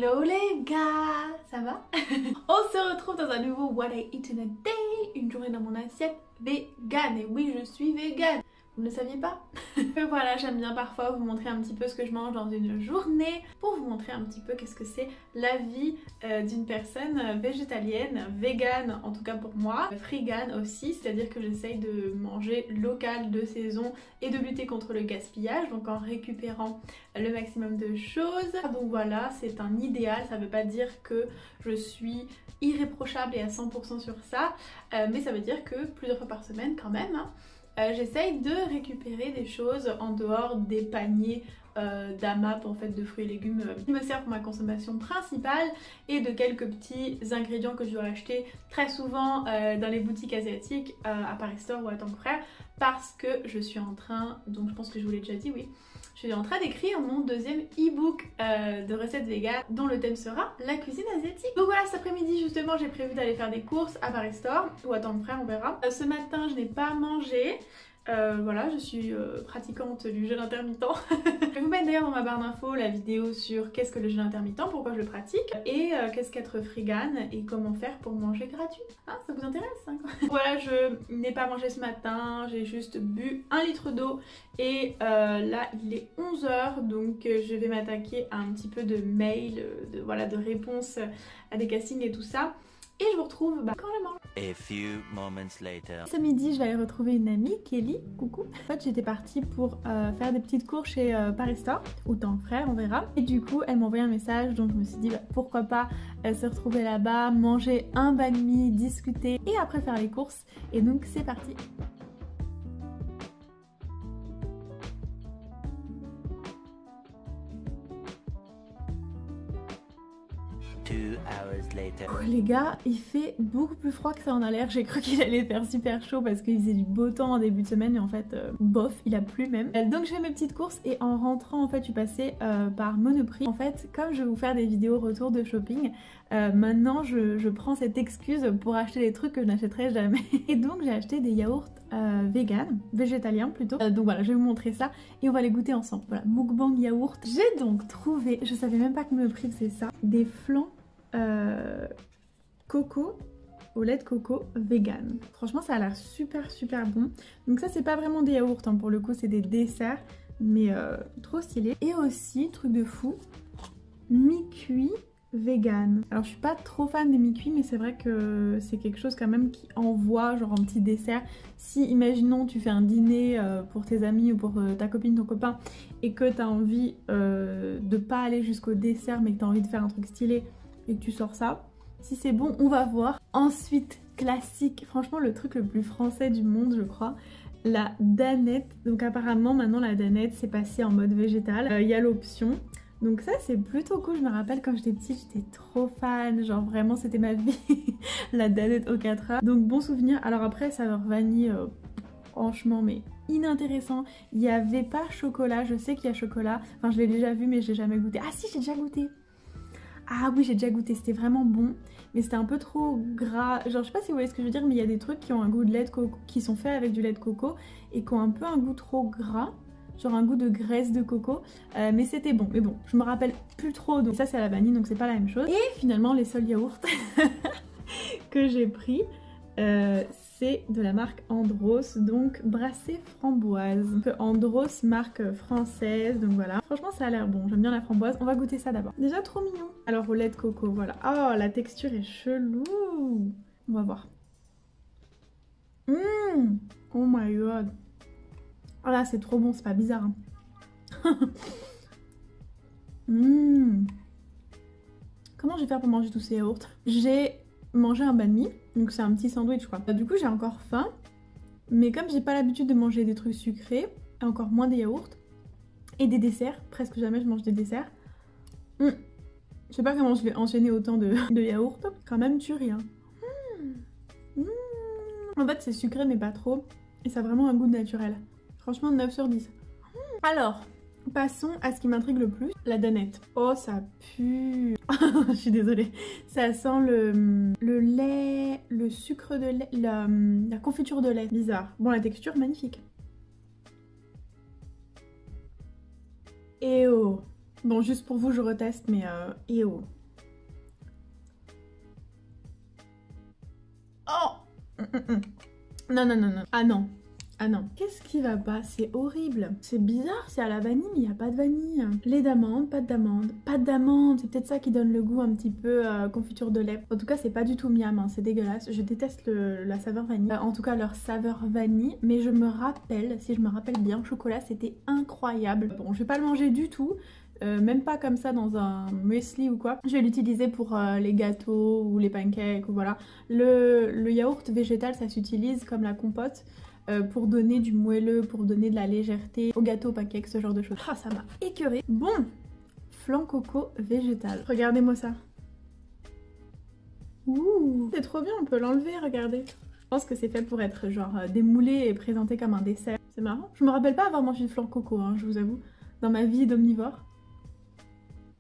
Hello les gars, ça va? On se retrouve dans un nouveau What I Eat in a Day, une journée dans mon assiette vegan. Et oui, je suis vegan. Vous ne le saviez pas? Voilà, j'aime bien parfois vous montrer un petit peu ce que je mange dans une journée pour vous montrer un petit peu qu'est-ce que c'est la vie d'une personne végétalienne, végane en tout cas pour moi, frigane aussi, c'est-à-dire que j'essaye de manger local, de saison et de lutter contre le gaspillage, donc en récupérant le maximum de choses. Donc voilà, c'est un idéal, ça veut pas dire que je suis irréprochable et à 100% sur ça, mais ça veut dire que plusieurs fois par semaine quand même, hein, j'essaye de récupérer des choses en dehors des paniers d'AMAP en fait de fruits et légumes qui me servent pour ma consommation principale et de quelques petits ingrédients que je dois acheter très souvent dans les boutiques asiatiques à Paris Store ou à Tank Frère parce que je suis en train, donc je pense que je vous l'ai déjà dit, oui, je suis en train d'écrire mon deuxième e-book de recettes véganes dont le thème sera la cuisine asiatique. Donc voilà, cet après-midi justement j'ai prévu d'aller faire des courses à Paris Store ou à Tank Frère, on verra. Ce matin je n'ai pas mangé. Voilà, je suis pratiquante du jeûne intermittent. Je vais vous mettre d'ailleurs dans ma barre d'infos la vidéo sur qu'est-ce que le jeûne intermittent, pourquoi je le pratique et qu'est-ce qu'être frigane et comment faire pour manger gratuit. Hein, ça vous intéresse hein? Voilà, je n'ai pas mangé ce matin, j'ai juste bu 1 litre d'eau et là il est 11 h, donc je vais m'attaquer à un petit peu de mail, de réponses à des castings et tout ça. Et je vous retrouve quand je mange. A few moments later. Ce midi, je vais aller retrouver une amie, Kelly, coucou. En fait, j'étais partie pour faire des petites courses chez Paris Store, ou Tank Frère, on verra. Et du coup, elle m'a envoyé un message, donc je me suis dit, pourquoi pas se retrouver là-bas, manger un banh mi, discuter, et après faire les courses. Et donc, c'est parti. Oh, les gars, il fait beaucoup plus froid que ça en a l'air. J'ai cru qu'il allait faire super chaud parce qu'il faisait du beau temps en début de semaine, mais en fait, bof, il a plu même. Donc je fais mes petites courses et en rentrant, en fait, je suis passée par Monoprix. En fait, comme je vais vous faire des vidéos retour de shopping, maintenant je prends cette excuse pour acheter des trucs que je n'achèterai jamais. Et donc j'ai acheté des yaourts vegan, végétalien plutôt. Donc voilà, je vais vous montrer ça et on va les goûter ensemble. Voilà, mukbang yaourt. J'ai donc trouvé, je savais même pas que Monoprix faisait ça, des flancs coco au lait de coco vegan. Franchement ça a l'air super bon. Donc ça c'est pas vraiment des yaourts hein, pour le coup c'est des desserts mais trop stylé. Et aussi truc de fou, mi-cuit vegan. Alors je suis pas trop fan des mi-cuits mais c'est vrai que c'est quelque chose quand même qui envoie genre un petit dessert. Si imaginons tu fais un dîner pour tes amis ou pour ta copine, ton copain et que t'as envie de pas aller jusqu'au dessert mais que t'as envie de faire un truc stylé et que tu sors ça, si c'est bon on va voir. Ensuite classique, franchement le truc le plus français du monde je crois, la danette. Donc apparemment maintenant la danette c'est passé en mode végétal, il y a l'option. Donc ça c'est plutôt cool, je me rappelle quand j'étais petite j'étais trop fan, genre vraiment c'était ma vie, la danette au 4A. Donc bon souvenir. Alors après saveur vanille, franchement mais inintéressant. Il n'y avait pas chocolat, je sais qu'il y a chocolat, enfin je l'ai déjà vu mais je l'ai jamais goûté. Ah si j'ai déjà goûté. Ah oui j'ai déjà goûté, c'était vraiment bon mais c'était un peu trop gras, genre je sais pas si vous voyez ce que je veux dire mais il y a des trucs qui ont un goût de lait de coco, qui sont faits avec du lait de coco et qui ont un peu un goût trop gras, genre un goût de graisse de coco, mais c'était bon, mais bon je me rappelle plus trop, donc ça c'est à la vanille donc c'est pas la même chose. Et finalement les seuls yaourts que j'ai pris c'est de la marque Andros, donc brassée framboise. Andros, marque française, donc voilà. Franchement ça a l'air bon, j'aime bien la framboise. On va goûter ça d'abord. Déjà trop mignon. Alors au lait de coco, voilà. Oh la texture est chelou. On va voir. Oh my god. Oh là c'est trop bon, c'est pas bizarre hein. Comment je vais faire pour manger tous ces yaourts? J'ai mangé un banh mi, donc c'est un petit sandwich quoi. Du coup j'ai encore faim, mais comme j'ai pas l'habitude de manger des trucs sucrés, et encore moins des yaourts, et des desserts, presque jamais je mange des desserts, je sais pas comment je vais enchaîner autant de yaourts, quand même tu rien. En fait c'est sucré mais pas trop, et ça a vraiment un goût naturel. Franchement 9 sur 10. Alors, passons à ce qui m'intrigue le plus, la danette. Oh ça pue. Je suis désolée. Ça sent le lait, le sucre de lait, la confiture de lait. Bizarre. Bon la texture magnifique. Et oh, Bon, juste pour vous, je reteste, mais oh. Oh. Non, non, non, non. Ah non. Ah non. Qu'est-ce qui va pas? C'est horrible. C'est bizarre, c'est à la vanille, mais il n'y a pas de vanille. Lait d'amande, pâte d'amande. Pâte d'amande, c'est peut-être ça qui donne le goût un petit peu confiture de lait. En tout cas, c'est pas du tout miam, hein, c'est dégueulasse. Je déteste la saveur vanille. En tout cas, leur saveur vanille. Mais je me rappelle, si je me rappelle bien, chocolat, c'était incroyable. Bon, je vais pas le manger du tout. Même pas comme ça dans un muesli ou quoi. Je vais l'utiliser pour les gâteaux ou les pancakes ou voilà. Le yaourt végétal, ça s'utilise comme la compote pour donner du moelleux, pour donner de la légèreté au gâteau, aux pancakes, ce genre de choses. Ah, ça m'a écœuré. Bon, flan coco végétal. Regardez-moi ça. Ouh, c'est trop bien, on peut l'enlever, regardez. Je pense que c'est fait pour être genre démoulé et présenté comme un dessert. C'est marrant. Je me rappelle pas avoir mangé de flan coco, hein, je vous avoue, dans ma vie d'omnivore.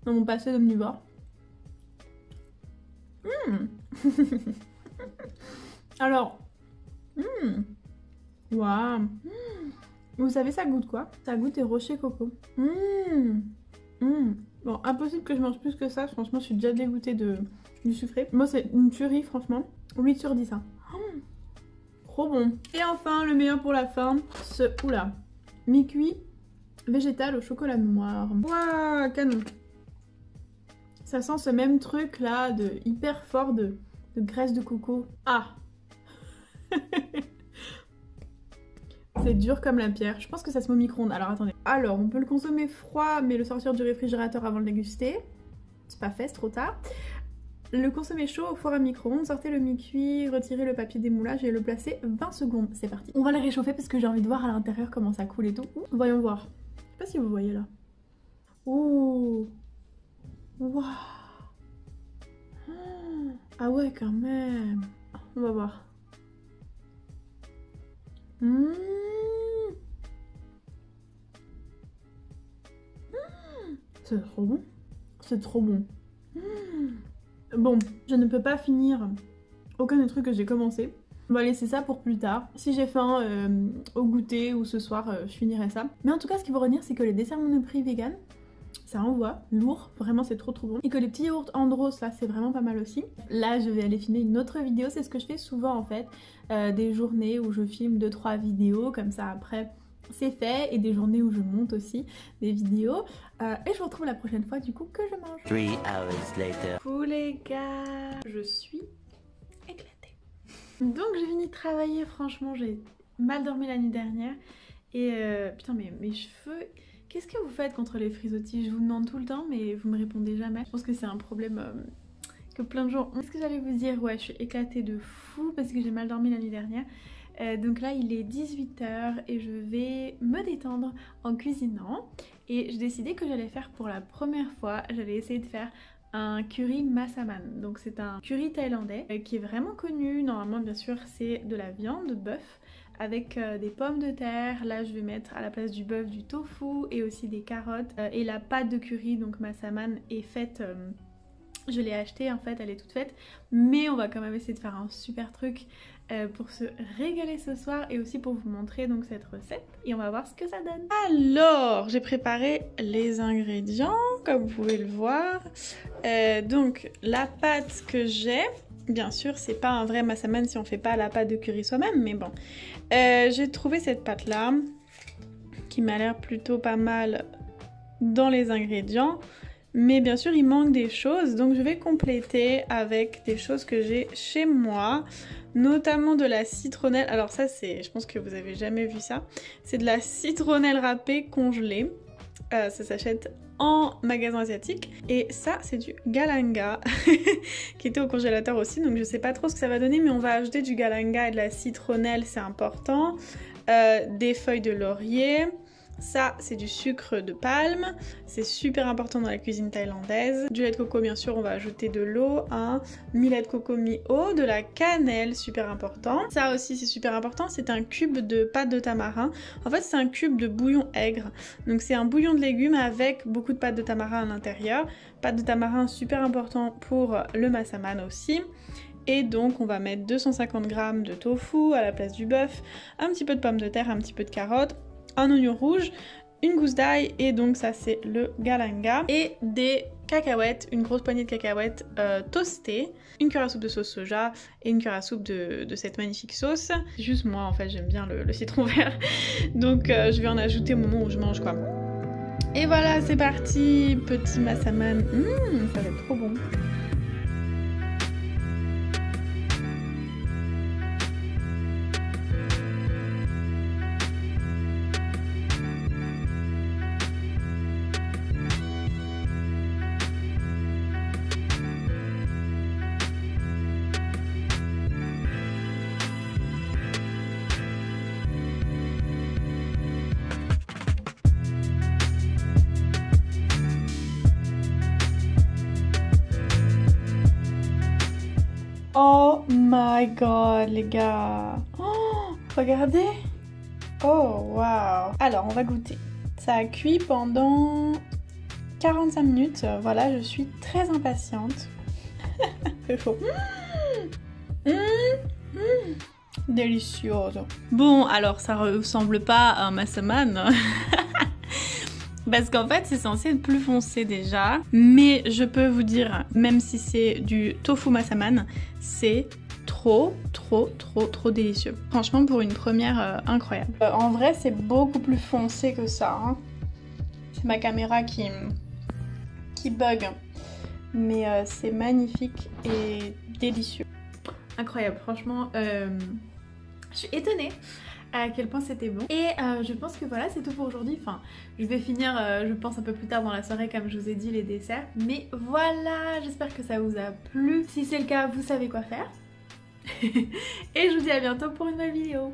Dans mon passé d'omnivore. Alors, waouh. Vous savez ça goûte quoi? Ça goûte des rochers coco. Bon, impossible que je mange plus que ça. Franchement, je suis déjà dégoûtée du sucré. Moi, c'est une tuerie, franchement. 8 sur 10. Hein. Trop bon. Et enfin, le meilleur pour la fin, ce oula, mi-cuit végétal au chocolat noir. Waouh, canon. Ça sent ce même truc là, de hyper fort de graisse de coco. Ah. C'est dur comme la pierre. Je pense que ça se met au micro-ondes. Alors attendez. Alors, on peut le consommer froid, mais le sortir du réfrigérateur avant de le déguster. C'est pas fait, c'est trop tard. Le consommer chaud au four à micro-ondes. Sortez le mi-cuit, retirez le papier d'émoulage et le placer 20 secondes. C'est parti. On va le réchauffer parce que j'ai envie de voir à l'intérieur comment ça coule et tout. Voyons voir. Je sais pas si vous voyez là. Ouh. Waouh. Ah ouais, quand même. On va voir. C'est trop bon. C'est trop bon. Bon, je ne peux pas finir aucun des trucs que j'ai commencé. On va laisser ça pour plus tard. Si j'ai faim au goûter ou ce soir, je finirai ça. Mais en tout cas, ce qu'il faut retenir, c'est que les desserts Monoprix vegan, ça envoie, lourd, vraiment c'est trop bon. Et que les petits yaourts Andros là c'est vraiment pas mal aussi. Là je vais aller filmer une autre vidéo, c'est ce que je fais souvent en fait. Des journées où je filme 2-3 vidéos, comme ça après c'est fait. Et des journées où je monte aussi des vidéos. Et je vous retrouve la prochaine fois du coup que je mange. 3 hours later. Coucou les gars, je suis éclatée. Donc j'ai fini de travailler, franchement j'ai mal dormi la nuit dernière. Et putain mais mes cheveux... Qu'est-ce que vous faites contre les frisottis? Je vous demande tout le temps, mais vous me répondez jamais. Je pense que c'est un problème que plein de gens ont. Qu'est-ce que j'allais vous dire? Ouais, je suis éclatée de fou parce que j'ai mal dormi la nuit dernière. Donc là, il est 18 h et je vais me détendre en cuisinant. Et j'ai décidé que j'allais faire pour la première fois, j'allais essayer de faire un curry massaman. Donc c'est un curry thaïlandais qui est vraiment connu. Normalement, bien sûr, c'est de la viande de bœuf avec des pommes de terre. Là je vais mettre à la place du bœuf du tofu et aussi des carottes et la pâte de curry, donc massaman est faite, je l'ai achetée en fait, elle est toute faite, mais on va quand même essayer de faire un super truc pour se régaler ce soir et aussi pour vous montrer donc cette recette et on va voir ce que ça donne. Alors j'ai préparé les ingrédients comme vous pouvez le voir. Donc la pâte que j'ai, bien sûr c'est pas un vrai massaman si on fait pas la pâte de curry soi-même, mais bon. J'ai trouvé cette pâte là qui m'a l'air plutôt pas mal dans les ingrédients, mais bien sûr il manque des choses, donc je vais compléter avec des choses que j'ai chez moi, notamment de la citronnelle. Alors ça c'est, je pense que vous avez jamais vu ça, c'est de la citronnelle râpée congelée. Ça s'achète en magasin asiatique. Et ça c'est du galanga qui était au congélateur aussi, donc je sais pas trop ce que ça va donner, mais on va ajouter du galanga et de la citronnelle, c'est important. Des feuilles de laurier. Ça, c'est du sucre de palme, c'est super important dans la cuisine thaïlandaise. Du lait de coco, bien sûr, on va ajouter de l'eau, mi-lait de coco, mi-eau, de la cannelle, super important. Ça aussi, c'est super important, c'est un cube de pâte de tamarin. En fait, c'est un cube de bouillon aigre. Donc, c'est un bouillon de légumes avec beaucoup de pâte de tamarin à l'intérieur. Pâte de tamarin, super important pour le massaman aussi. Et donc on va mettre 250 g de tofu à la place du bœuf, un petit peu de pommes de terre, un petit peu de carottes, un oignon rouge, une gousse d'ail et donc ça c'est le galanga et des cacahuètes, une grosse poignée de cacahuètes toastées, une cuillère à soupe de sauce soja et une cuillère à soupe de cette magnifique sauce. Juste moi en fait j'aime bien le citron vert donc je vais en ajouter au moment où je mange quoi. Et voilà c'est parti, petit massaman, ça va être trop bon. Oh my god les gars, oh, regardez. Oh waouh. Alors on va goûter. Ça a cuit pendant 45 minutes, voilà je suis très impatiente. C'est chaud. Délicieux. Bon alors ça ressemble pas à un massaman. Parce qu'en fait c'est censé être plus foncé déjà, mais je peux vous dire, même si c'est du tofu massaman, c'est trop délicieux. Franchement pour une première incroyable. En vrai c'est beaucoup plus foncé que ça, hein. C'est ma caméra qui bug, mais c'est magnifique et délicieux. Incroyable, franchement je suis étonnée à quel point c'était bon. Et je pense que voilà c'est tout pour aujourd'hui. Enfin je vais finir je pense un peu plus tard dans la soirée comme je vous ai dit les desserts. Mais voilà, j'espère que ça vous a plu. Si c'est le cas vous savez quoi faire. Et je vous dis à bientôt pour une nouvelle vidéo.